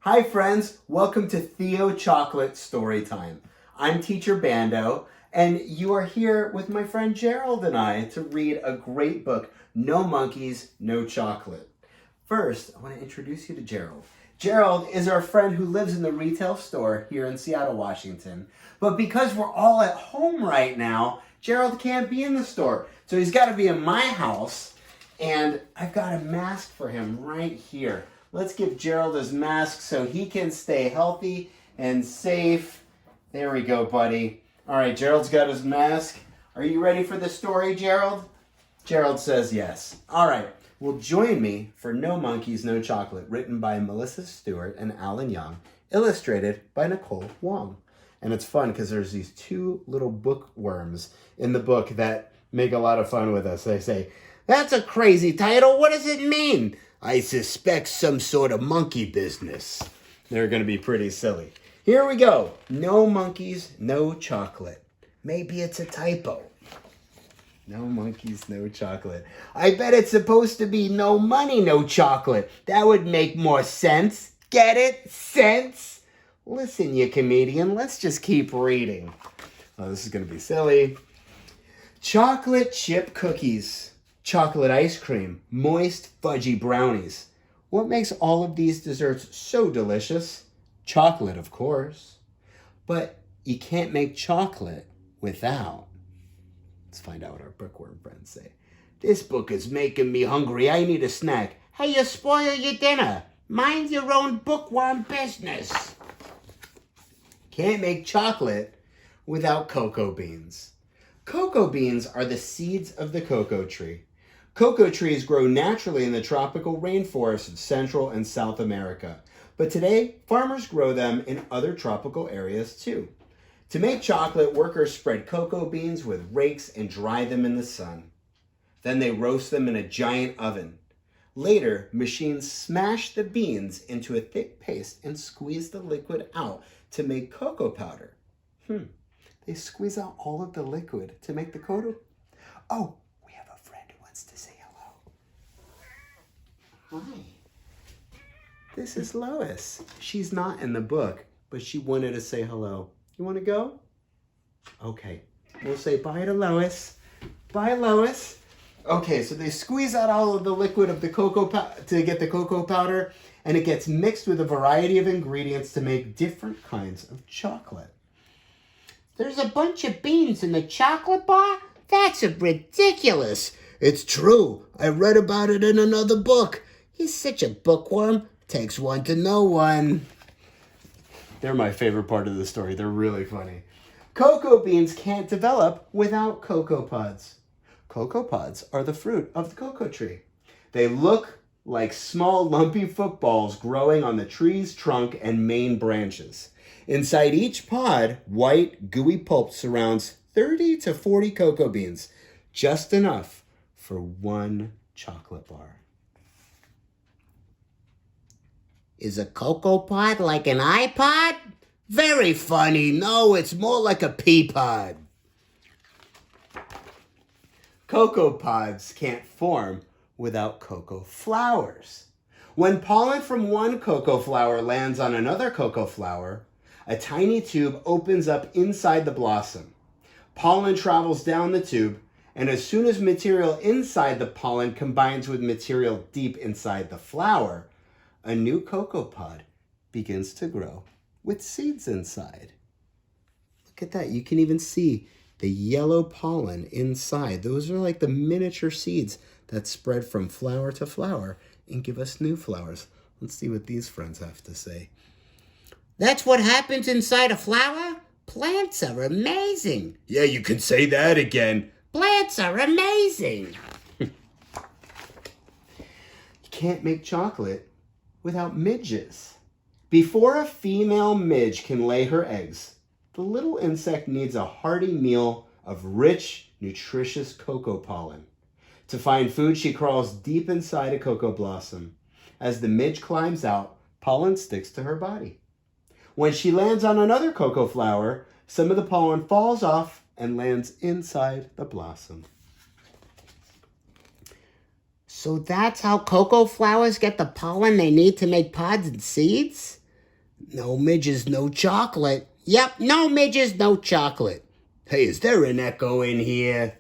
Hi friends, welcome to Theo Chocolate Storytime. I'm teacher Bando, and you are here with my friend Gerald and I to read a great book, No Monkeys, No Chocolate. First, I want to introduce you to Gerald. Gerald is our friend who lives in the retail store here in Seattle, Washington. But because we're all at home right now, Gerald can't be in the store. So he's got to be in my house, and I've got a mask for him right here. Let's give Gerald his mask so he can stay healthy and safe. There we go, buddy. All right, Gerald's got his mask. Are you ready for the story, Gerald? Gerald says yes. All right, well, join me for No Monkeys, No Chocolate, written by Melissa Stewart and Alan Young, illustrated by Nicole Wong. And it's fun because there's these two little bookworms in the book that make a lot of fun with us. They say, "That's a crazy title. What does it mean?" "I suspect some sort of monkey business." They're going to be pretty silly. Here we go. No monkeys, no chocolate. Maybe it's a typo. No monkeys, no chocolate. I bet it's supposed to be no money, no chocolate. That would make more sense. Get it? Sense? Listen, you comedian, let's just keep reading. Oh, this is going to be silly. Chocolate chip cookies. Chocolate ice cream, moist fudgy brownies. What makes all of these desserts so delicious? Chocolate, of course. But you can't make chocolate without. Let's find out what our bookworm friends say. "This book is making me hungry. I need a snack." "Hey, you spoil your dinner. Mind your own bookworm business." Can't make chocolate without cocoa beans. Cocoa beans are the seeds of the cocoa tree. Cocoa trees grow naturally in the tropical rainforests of Central and South America. But today, farmers grow them in other tropical areas too. To make chocolate, workers spread cocoa beans with rakes and dry them in the sun. Then they roast them in a giant oven. Later, machines smash the beans into a thick paste and squeeze the liquid out to make cocoa powder. They squeeze out all of the liquid to make the cocoa. Oh, we have a friend who wants to say hello. Hi. This is Lois. She's not in the book, but she wanted to say hello. You want to go? Okay. We'll say bye to Lois. Bye, Lois. Okay, so they squeeze out all of the liquid of the cocoa to get the cocoa powder, and it gets mixed with a variety of ingredients to make different kinds of chocolate. "There's a bunch of beans in the chocolate bar? That's ridiculous." "It's true. I read about it in another book." "He's such a bookworm. Takes one to know one." They're my favorite part of the story. They're really funny. Cocoa beans can't develop without cocoa pods. Cocoa pods are the fruit of the cocoa tree. They look like small lumpy footballs growing on the tree's trunk and main branches. Inside each pod, white, gooey pulp surrounds 30 to 40 cocoa beans, just enough for one chocolate bar. "Is a cocoa pod like an iPod?" "Very funny. No, it's more like a pea pod." Cocoa pods can't form without cocoa flowers. When pollen from one cocoa flower lands on another cocoa flower, a tiny tube opens up inside the blossom. Pollen travels down the tube, and as soon as material inside the pollen combines with material deep inside the flower, a new cocoa pod begins to grow with seeds inside. Look at that. You can even see the yellow pollen inside. Those are like the miniature seeds that spread from flower to flower and give us new flowers. Let's see what these friends have to say. "That's what happens inside a flower? Plants are amazing." "Yeah, you can say that again." "Plants are amazing." You can't make chocolate without midges. Before a female midge can lay her eggs, the little insect needs a hearty meal of rich, nutritious cocoa pollen. To find food, she crawls deep inside a cocoa blossom. As the midge climbs out, pollen sticks to her body. When she lands on another cocoa flower, some of the pollen falls off and lands inside the blossom. "So that's how cocoa flowers get the pollen they need to make pods and seeds?" No midges, no chocolate. Yep, no midges, no chocolate. Hey, is there an echo in here?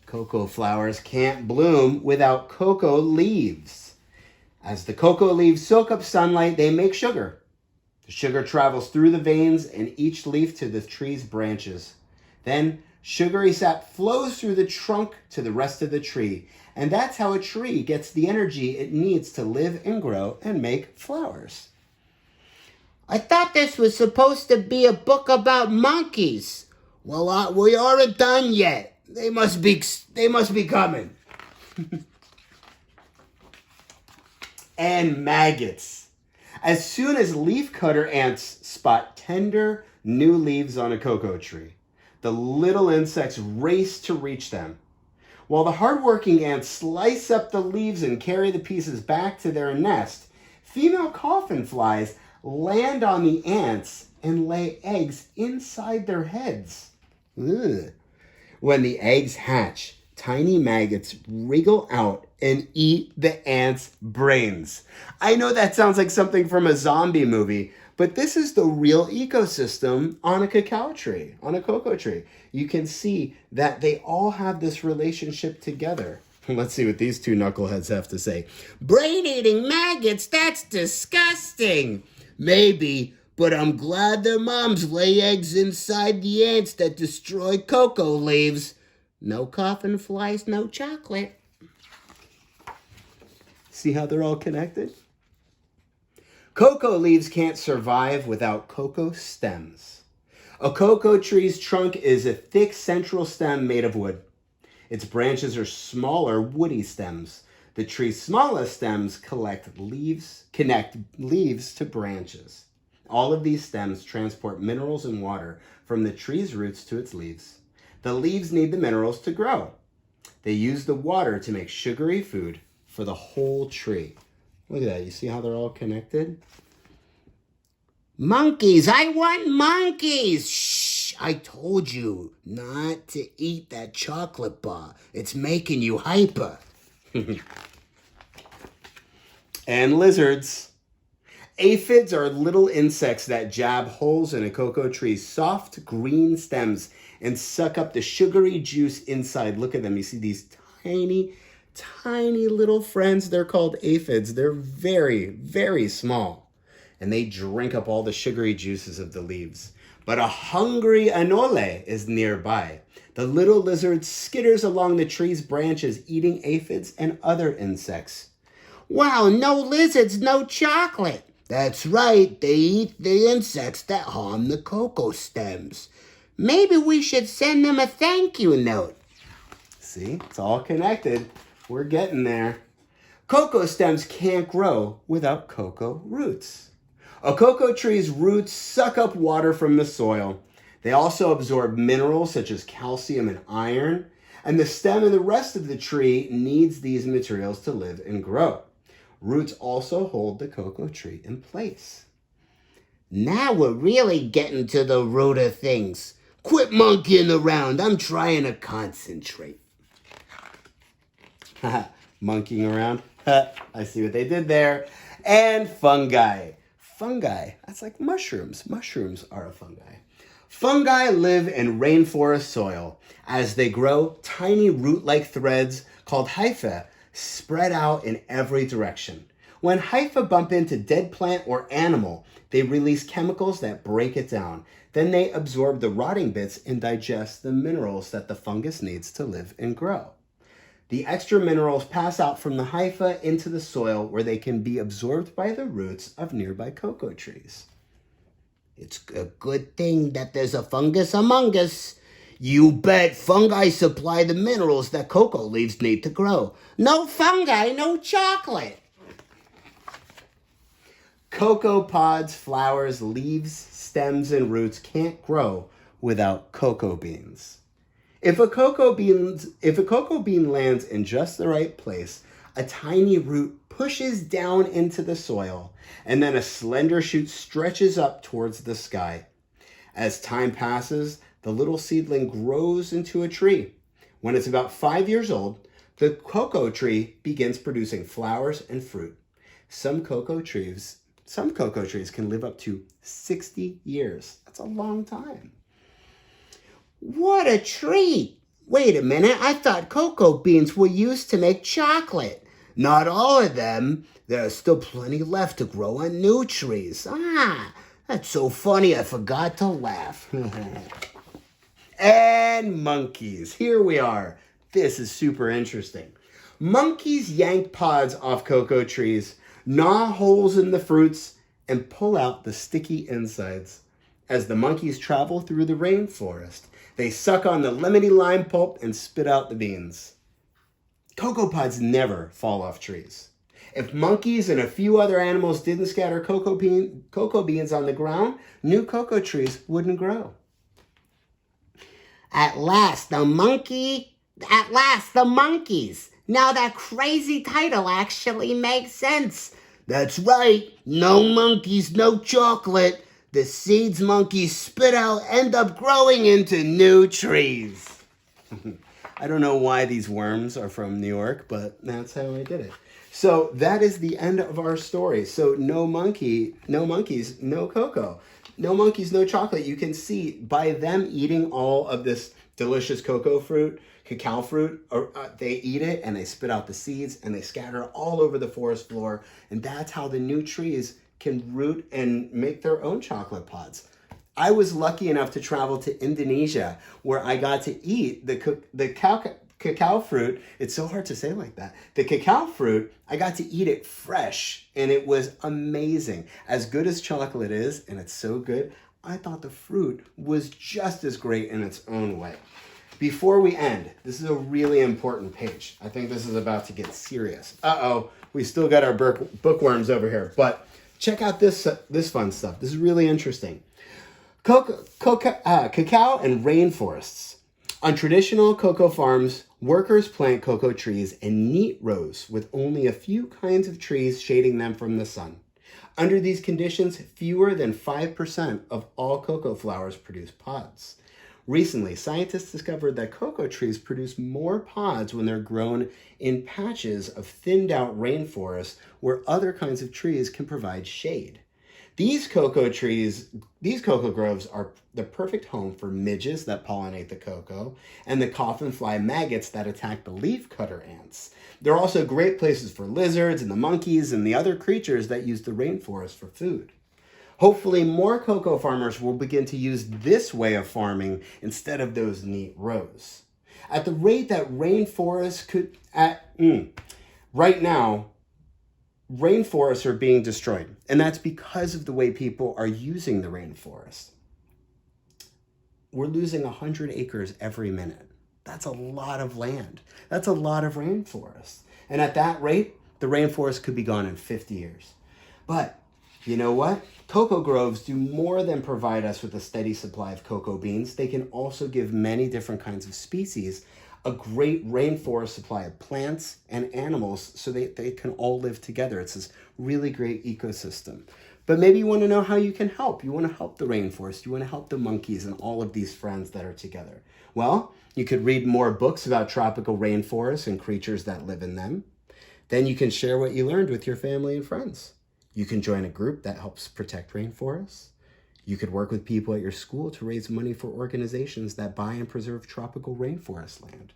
Cocoa flowers can't bloom without cocoa leaves. As the cocoa leaves soak up sunlight, they make sugar. The sugar travels through the veins in each leaf to the tree's branches. Then, sugary sap flows through the trunk to the rest of the tree. And that's how a tree gets the energy it needs to live and grow and make flowers. I thought this was supposed to be a book about monkeys. Well, we aren't done yet. They must be coming. And maggots. As soon as leafcutter ants spot tender, new leaves on a cocoa tree, the little insects race to reach them. While the hardworking ants slice up the leaves and carry the pieces back to their nest, female coffin flies land on the ants and lay eggs inside their heads. Ugh. When the eggs hatch, tiny maggots wriggle out and eat the ants' brains. I know that sounds like something from a zombie movie, but this is the real ecosystem on a cacao tree, on a cocoa tree. You can see that they all have this relationship together. Let's see what these two knuckleheads have to say. Brain-eating maggots, that's disgusting. Maybe, but I'm glad their moms lay eggs inside the ants that destroy cocoa leaves. No coffin flies, no chocolate. See how they're all connected? Cocoa leaves can't survive without cocoa stems. A cocoa tree's trunk is a thick central stem made of wood. Its branches are smaller, woody stems. The tree's smallest stems connect leaves to branches. All of these stems transport minerals and water from the tree's roots to its leaves. The leaves need the minerals to grow. They use the water to make sugary food for the whole tree. Look at that. You see how they're all connected? Monkeys! I want monkeys! Shh! I told you not to eat that chocolate bar. It's making you hyper. And lizards. Aphids are little insects that jab holes in a cocoa tree's soft green stems and suck up the sugary juice inside. Look at them. You see these tiny, tiny little friends. They're called aphids. They're very, very small. And they drink up all the sugary juices of the leaves. But a hungry anole is nearby. The little lizard skitters along the tree's branches, eating aphids and other insects. Wow, no lizards, no chocolate. That's right, they eat the insects that harm the cocoa stems. Maybe we should send them a thank you note. See, it's all connected. We're getting there. Cocoa stems can't grow without cocoa roots. A cocoa tree's roots suck up water from the soil. They also absorb minerals such as calcium and iron, and the stem and the rest of the tree needs these materials to live and grow. Roots also hold the cocoa tree in place. Now we're really getting to the root of things. Quit monkeying around. I'm trying to concentrate. Monkeying around. I see what they did there. And fungi. Fungi, that's like mushrooms. Mushrooms are a fungi. Fungi live in rainforest soil. As they grow, tiny root-like threads called hyphae spread out in every direction. When hyphae bump into dead plant or animal, they release chemicals that break it down. Then they absorb the rotting bits and digest the minerals that the fungus needs to live and grow. The extra minerals pass out from the hyphae into the soil where they can be absorbed by the roots of nearby cocoa trees. It's a good thing that there's a fungus among us. You bet. Fungi supply the minerals that cocoa leaves need to grow. No fungi, no chocolate. Cocoa pods, flowers, leaves, stems, and roots can't grow without cocoa beans. If a cocoa bean lands in just the right place, a tiny root pushes down into the soil, and then a slender shoot stretches up towards the sky. As time passes, the little seedling grows into a tree. When it's about 5 years old, the cocoa tree begins producing flowers and fruit. Some cocoa trees Some cocoa trees can live up to 60 years. That's a long time. What a treat! Wait a minute, I thought cocoa beans were used to make chocolate. Not all of them. There's still plenty left to grow on new trees. Ah, that's so funny I forgot to laugh. And monkeys. Here we are. This is super interesting. Monkeys yank pods off cocoa trees, gnaw holes in the fruits, and pull out the sticky insides. As the monkeys travel through the rainforest, they suck on the lemony lime pulp and spit out the beans. Cocoa pods never fall off trees. If monkeys and a few other animals didn't scatter cocoa beans on the ground, new cocoa trees wouldn't grow. At last, the monkeys. Now that crazy title actually makes sense. That's right. No monkeys, no chocolate. The seeds monkeys spit out end up growing into new trees. I don't know why these worms are from New York, but that's how I did it. So that is the end of our story. So no monkeys, no cocoa. No monkeys, no chocolate. You can see by them eating all of this delicious cacao fruit, they eat it and they spit out the seeds and they scatter all over the forest floor. And that's how the new trees can root and make their own chocolate pods. I was lucky enough to travel to Indonesia where I got to eat the cacao fruit. It's so hard to say like that. The cacao fruit, I got to eat it fresh and it was amazing. As good as chocolate is, and it's so good, I thought the fruit was just as great in its own way. Before we end, this is a really important page. I think this is about to get serious. Uh-oh, we still got our bookworms over here, but check out this fun stuff. This is really interesting. Cacao and rainforests. On traditional cocoa farms, workers plant cocoa trees in neat rows with only a few kinds of trees shading them from the sun. Under these conditions, fewer than 5% of all cocoa flowers produce pods. Recently, scientists discovered that cocoa trees produce more pods when they're grown in patches of thinned out rainforests where other kinds of trees can provide shade. These cocoa groves are the perfect home for midges that pollinate the cocoa and the coffin fly maggots that attack the leafcutter ants. They're also great places for lizards and the monkeys and the other creatures that use the rainforest for food. Hopefully, more cocoa farmers will begin to use this way of farming instead of those neat rows. At the rate that right now, rainforests are being destroyed, and that's because of the way people are using the rainforest. We're losing 100 acres every minute. That's a lot of land. That's a lot of rainforest. And at that rate, the rainforest could be gone in 50 years. But you know what? Cocoa groves do more than provide us with a steady supply of cocoa beans. They can also give many different kinds of species a great rainforest supply of plants and animals so they can all live together. It's this really great ecosystem. But maybe you want to know how you can help. You want to help the rainforest. You want to help the monkeys and all of these friends that are together. Well, you could read more books about tropical rainforests and creatures that live in them. Then you can share what you learned with your family and friends. You can join a group that helps protect rainforests. You could work with people at your school to raise money for organizations that buy and preserve tropical rainforest land.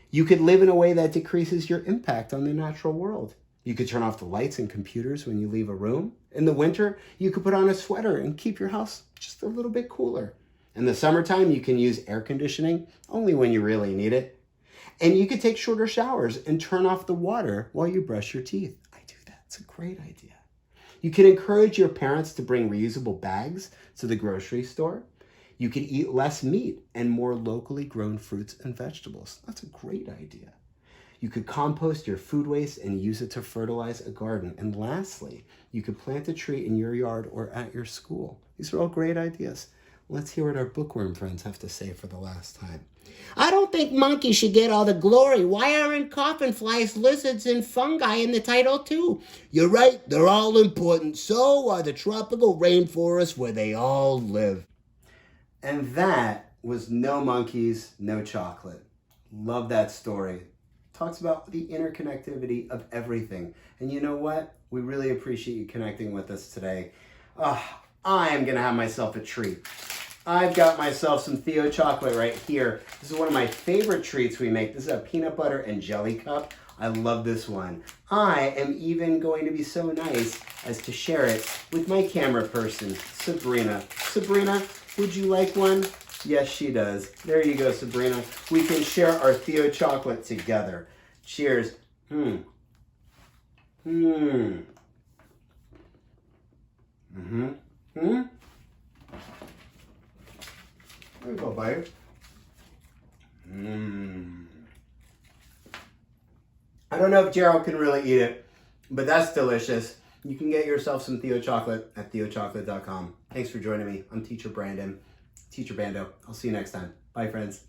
You could live in a way that decreases your impact on the natural world. You could turn off the lights and computers when you leave a room. In the winter, you could put on a sweater and keep your house just a little bit cooler. In the summertime, you can use air conditioning only when you really need it. And you could take shorter showers and turn off the water while you brush your teeth. I do that. It's a great idea. You can encourage your parents to bring reusable bags to the grocery store. You could eat less meat and more locally grown fruits and vegetables. That's a great idea. You could compost your food waste and use it to fertilize a garden. And lastly, you could plant a tree in your yard or at your school. These are all great ideas. Let's hear what our bookworm friends have to say for the last time. I don't think monkeys should get all the glory. Why aren't coffin flies, lizards, and fungi in the title too? You're right, they're all important. So are the tropical rainforests where they all live. And that was No Monkeys, No Chocolate. Love that story. Talks about the interconnectivity of everything. And you know what? We really appreciate you connecting with us today. I am going to have myself a treat. I've got myself some Theo chocolate right here. This is one of my favorite treats we make. This is a peanut butter and jelly cup. I love this one. I am even going to be so nice as to share it with my camera person, Sabrina. Sabrina, would you like one? Yes, she does. There you go, Sabrina. We can share our Theo chocolate together. Cheers. There you go, buddy. I don't know if Gerald can really eat it, but that's delicious. You can get yourself some Theo chocolate at theochocolate.com. Thanks for joining me. I'm Teacher Bando. I'll see you next time. Bye, friends.